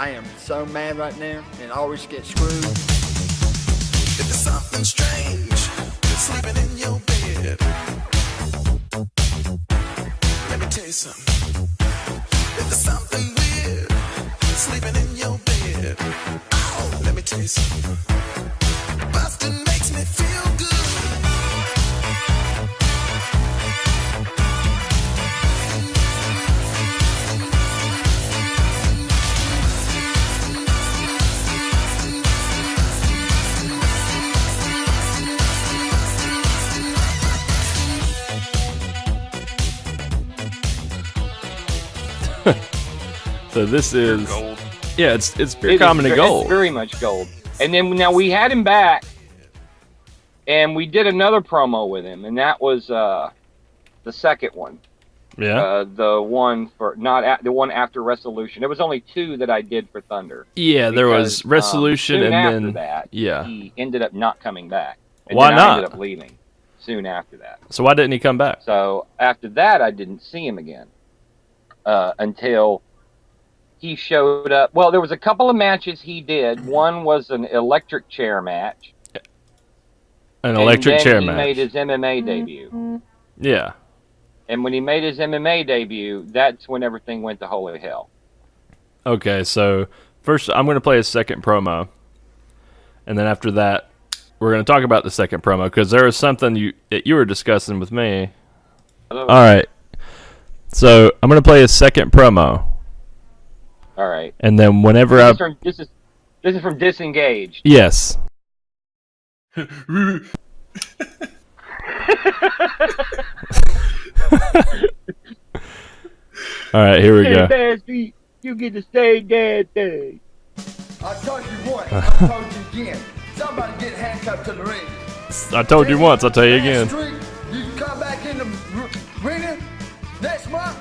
I am so mad right now and always get screwed. If there's something strange sleeping in your bed, let me tell you something. If there's something weird sleeping in your bed, oh, let me tell you something. Bustin' makes me feel good. So this is gold. Yeah, it's pure comedy gold. It's very much gold. And then now we had him back, and we did another promo with him, and that was the second one. Yeah. The one for the one after Resolution. There was only 2 that I did for Thunder. Yeah, there was Resolution, soon and after then that, yeah. he ended up not coming back. And Why then not? I ended up leaving soon after that. So why didn't he come back? So after that, I didn't see him again until he showed up. Well, there was a couple of matches he did. One was an electric chair match. An electric chair match. He made his MMA debut. Yeah. And when he made his MMA debut, that's when everything went to holy hell. Okay, so first I'm going to play a second promo, and then after that, we're going to talk about the second promo because there was something that you were discussing with me. Hello? All right. So I'm going to play a second promo. All right. And then whenever this is from Disengaged. Yes. All right, here we go. Baddstreet, you get to say that thing. I told you once, I told you again. Somebody get handcuffed to the ring. I told you once, I'll tell you again. You come back in the ring next month,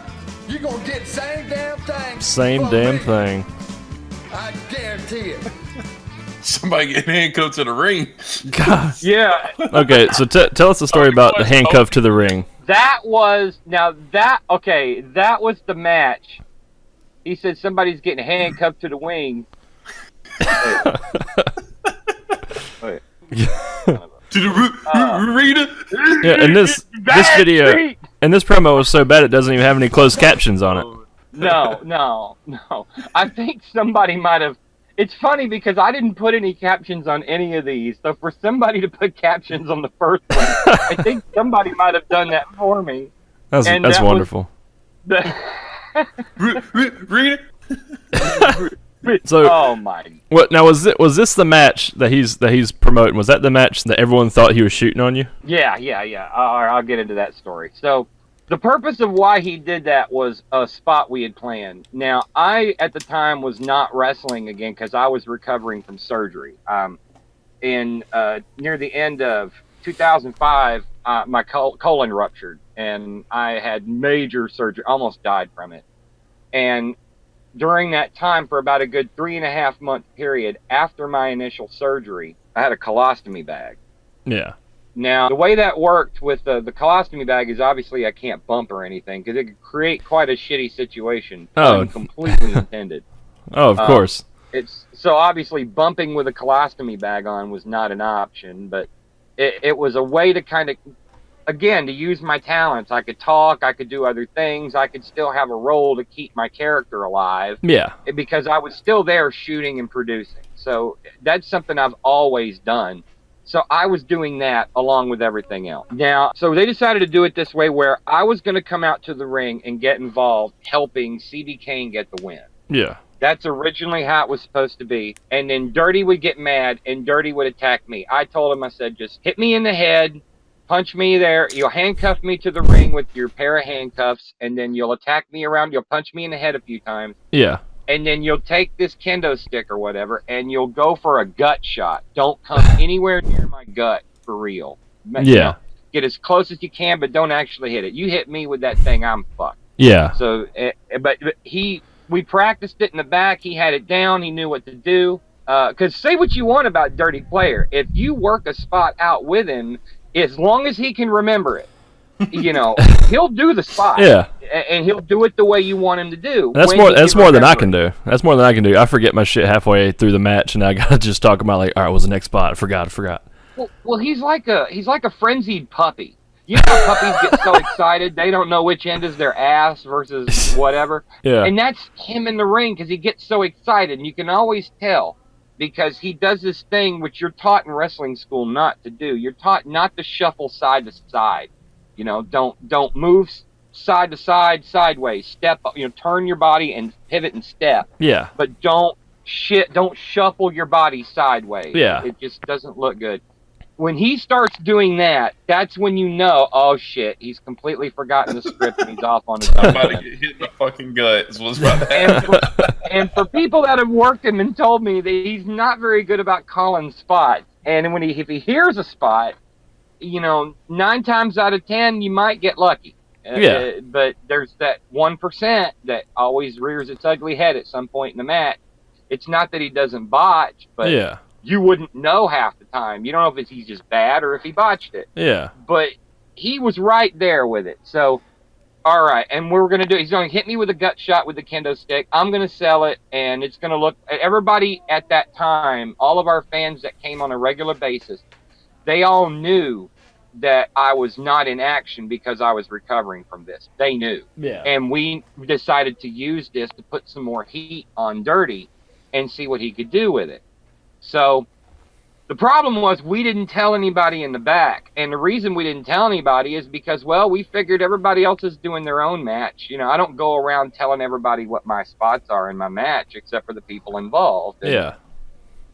you're going to get the same damn thing. Same damn thing. I guarantee it. Somebody getting handcuffed to the ring. God. Yeah. Okay, so tell us the story about the handcuff to the ring. That was that was the match. He said somebody's getting handcuffed to the wing. Wait. To the arena. Yeah, and this video and this promo was so bad it doesn't even have any closed captions on it. No. I think somebody might have. It's funny because I didn't put any captions on any of these. So for somebody to put captions on the first one, I think somebody might have done that for me. That's wonderful. So, oh my! What now? Was this the match that he's promoting? Was that the match that everyone thought he was shooting on you? Yeah. I'll get into that story. So, the purpose of why he did that was a spot we had planned. Now, I at the time was not wrestling again because I was recovering from surgery. Near the end of 2005, my colon ruptured, and I had major surgery. Almost died from it, and during that time, for about a good 3.5 month period after my initial surgery, I had a colostomy bag. Yeah. Now, the way that worked with the colostomy bag is obviously I can't bump or anything because it could create quite a shitty situation. Oh. Completely intended. Oh, of course. So obviously bumping with a colostomy bag on was not an option, but it was a way to kind of, again, to use my talents. I could talk, I could do other things, I could still have a role to keep my character alive. Yeah. Because I was still there shooting and producing. So that's something I've always done. So I was doing that along with everything else. Now, so they decided to do it this way where I was going to come out to the ring and get involved helping C.B. Kane get the win. Yeah. That's originally how it was supposed to be. And then Dirty would get mad and Dirty would attack me. I told him, I said, just hit me in the head, punch me there. You'll handcuff me to the ring with your pair of handcuffs, and then you'll attack me around. You'll punch me in the head a few times. Yeah. And then you'll take this kendo stick or whatever, and you'll go for a gut shot. Don't come anywhere near my gut for real. Yeah. You know, get as close as you can, but don't actually hit it. You hit me with that thing, I'm fucked. Yeah. So, but we practiced it in the back. He had it down. He knew what to do. Because say what you want about Dirty Player. If you work a spot out with him, as long as he can remember it, you know, he'll do the spot. Yeah. and he'll do it the way you want him to do. That's more than I can do. That's more than I can do. I forget my shit halfway through the match, and I gotta just talk about like, all right, what's the next spot? I forgot. Well, he's like a frenzied puppy. You know how puppies get so excited they don't know which end is their ass versus whatever. Yeah. And that's him in the ring because he gets so excited, and you can always tell because he does this thing which you're taught in wrestling school not to do. You're taught not to shuffle side to side. You know, don't move side to side, sideways. Step up, turn your body and pivot and step. Yeah. But don't shuffle your body sideways. Yeah. It just doesn't look good. When he starts doing that, that's when you know, oh shit, he's completely forgotten the script and he's off on his own. I'm about to get hit in the fucking gut. Is what's about to happen. And for people that have worked him and told me that he's not very good about calling spots. And if he hears a spot, 9 times out of 10, you might get lucky. Yeah. But there's that 1% that always rears its ugly head at some point in the match. It's not that he doesn't botch, but Yeah. you wouldn't know half the time. You don't know if he's just bad or if he botched it. Yeah. But he was right there with it. So, all right. And he's going to hit me with a gut shot with the kendo stick. I'm going to sell it, and it's going to look, everybody at that time, all of our fans that came on a regular basis, they all knew that I was not in action because I was recovering from this. They knew. Yeah. And we decided to use this to put some more heat on Dirty and see what he could do with it. So the problem was we didn't tell anybody in the back. And the reason we didn't tell anybody is because, we figured everybody else is doing their own match. I don't go around telling everybody what my spots are in my match except for the people involved. And Yeah.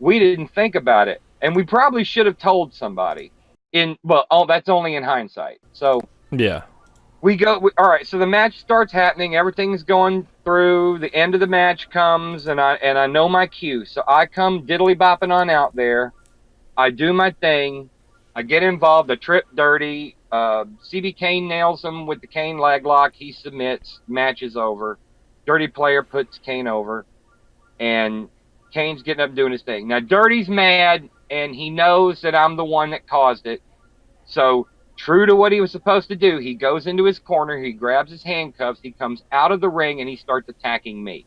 we didn't think about it. And we probably should have told somebody. That's only in hindsight. So Yeah. all right, so the match starts happening, everything's going through, the end of the match comes, and I know my cue. So I come diddly bopping on out there, I do my thing, I get involved, I trip Dirty, CB Kane nails him with the Kane leg lock, he submits, match is over, Dirty player puts Kane over, and Kane's getting up doing his thing. Now Dirty's mad, and he knows that I'm the one that caused it, so true to what he was supposed to do, he goes into his corner, he grabs his handcuffs, he comes out of the ring, and he starts attacking me.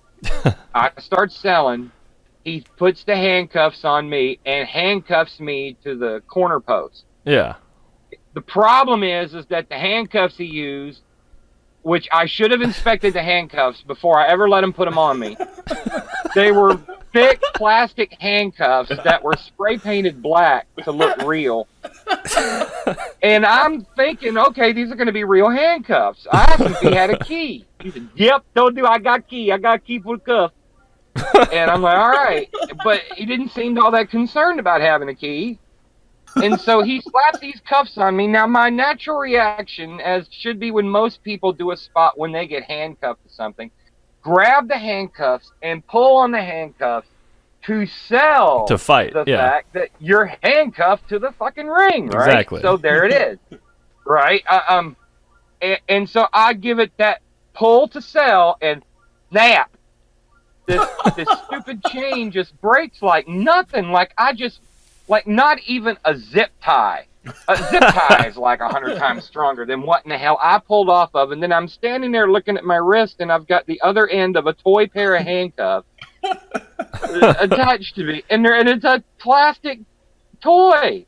I start selling, he puts the handcuffs on me and handcuffs me to the corner post. Yeah. The problem is that the handcuffs he used, which I should have inspected the handcuffs before I ever let him put them on me. They were thick plastic handcuffs that were spray painted black to look real. And I'm thinking, okay, these are going to be real handcuffs. I asked him if he had a key. He said, yep, I got key. I got key for the cuff. And I'm like, all right. But he didn't seem all that concerned about having a key. And so he slapped these cuffs on me. Now, my natural reaction, as should be when most people do a spot when they get handcuffed to something, grab the handcuffs and pull on the handcuffs to sell To fight, the yeah. fact that you're handcuffed to the fucking ring, right? Exactly. So there it is, right? And so I give it that pull to sell, and snap. This stupid chain just breaks like nothing. Like not even a zip tie. A zip tie is like 100 times stronger than what in the hell I pulled off of. And then I'm standing there looking at my wrist, and I've got the other end of a toy pair of handcuffs attached to me. And it's a plastic toy.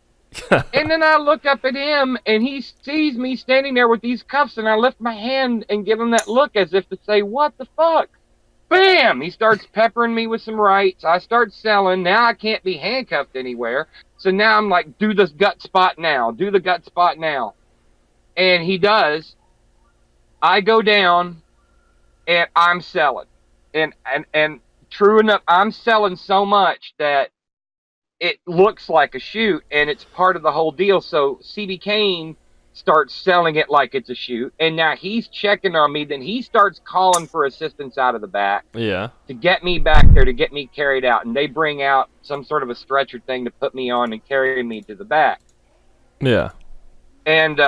And then I look up at him, and he sees me standing there with these cuffs, and I lift my hand and give him that look as if to say, what the fuck? Bam! He starts peppering me with some rights. I start selling. Now I can't be handcuffed anywhere. So now I'm like, do the gut spot now. Do the gut spot now. And he does. I go down, and I'm selling. And true enough, I'm selling so much that it looks like a shoot, and it's part of the whole deal. So CB Kane starts selling it like it's a shoot, and now he's checking on me. Then he starts calling for assistance out of the back Yeah. to get me back there, to get me carried out. And they bring out some sort of a stretcher thing to put me on and carry me to the back. Yeah. And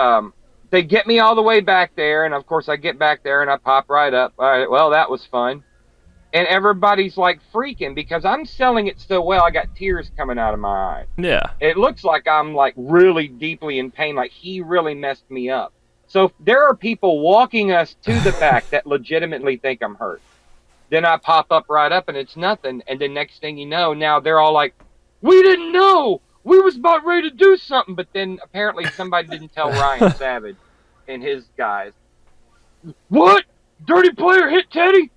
they get me all the way back there, and of course I get back there and I pop right up. All right, well, that was fun. And everybody's like freaking because I'm selling it so well, I got tears coming out of my eyes. Yeah. It looks like I'm like really deeply in pain, like he really messed me up. So there are people walking us to the back that legitimately think I'm hurt. Then I pop up right up and it's nothing. And the next thing you know, now they're all like, we didn't know. We was about ready to do something. But then apparently somebody didn't tell Ryan Savage and his guys. What? Dirty player hit Teddy?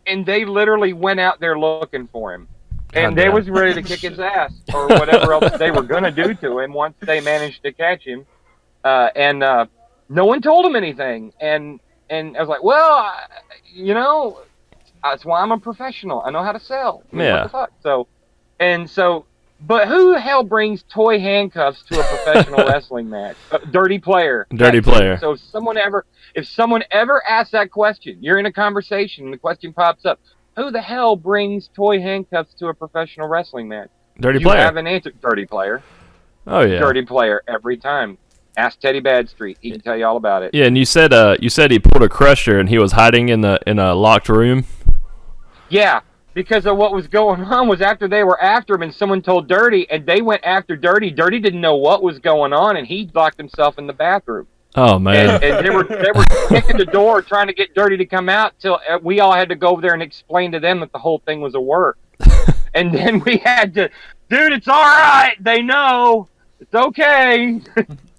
And they literally went out there looking for him. And they was ready to kick his ass or whatever else they were going to do to him once they managed to catch him. And no one told him anything. And I was like, well, that's why I'm a professional. I know how to sell. Yeah. What the fuck? But who the hell brings toy handcuffs to a professional wrestling match? Dirty player. Dirty player. So if someone ever asks that question, you're in a conversation and the question pops up, who the hell brings toy handcuffs to a professional wrestling match? Dirty player. You have an answer. Dirty player. Oh yeah. Dirty player every time. Ask Teddy Baddstreet. He can tell you all about it. Yeah, and you said he pulled a Crusher and he was hiding in a locked room. Yeah, because of what was going on was after they were after him and someone told Dirty and they went after Dirty. Dirty didn't know what was going on and he locked himself in the bathroom. Oh man! And they were kicking the door trying to get Dirty to come out till we all had to go over there and explain to them that the whole thing was a work. And then we had to, dude, it's all right. They know it's okay.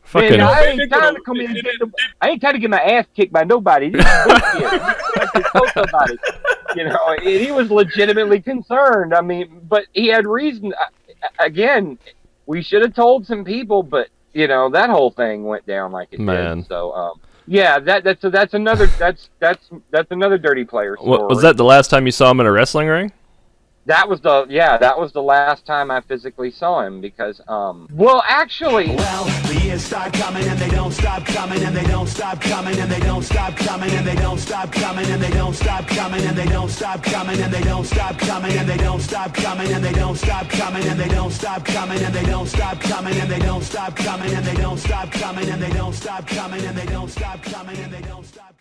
Fucking. I ain't trying to come in. I ain't trying to get my ass kicked by nobody. This is bullshit. I can tell somebody. He was legitimately concerned. I mean, but he had reason. Again, we should have told some people, but that whole thing went down like it did. So, yeah, that's another dirty player story. Was that the last time you saw him in a wrestling ring? That was the last time I physically saw him because actually the years start coming and they don't stop coming and they don't stop coming and they don't stop coming and they don't stop coming and they don't stop coming and they don't stop coming and they don't stop coming and they don't stop coming and they don't stop coming and they don't stop coming and they don't stop coming and they don't stop coming and they don't stop coming and they don't stop coming and they don't stop coming and they don't stop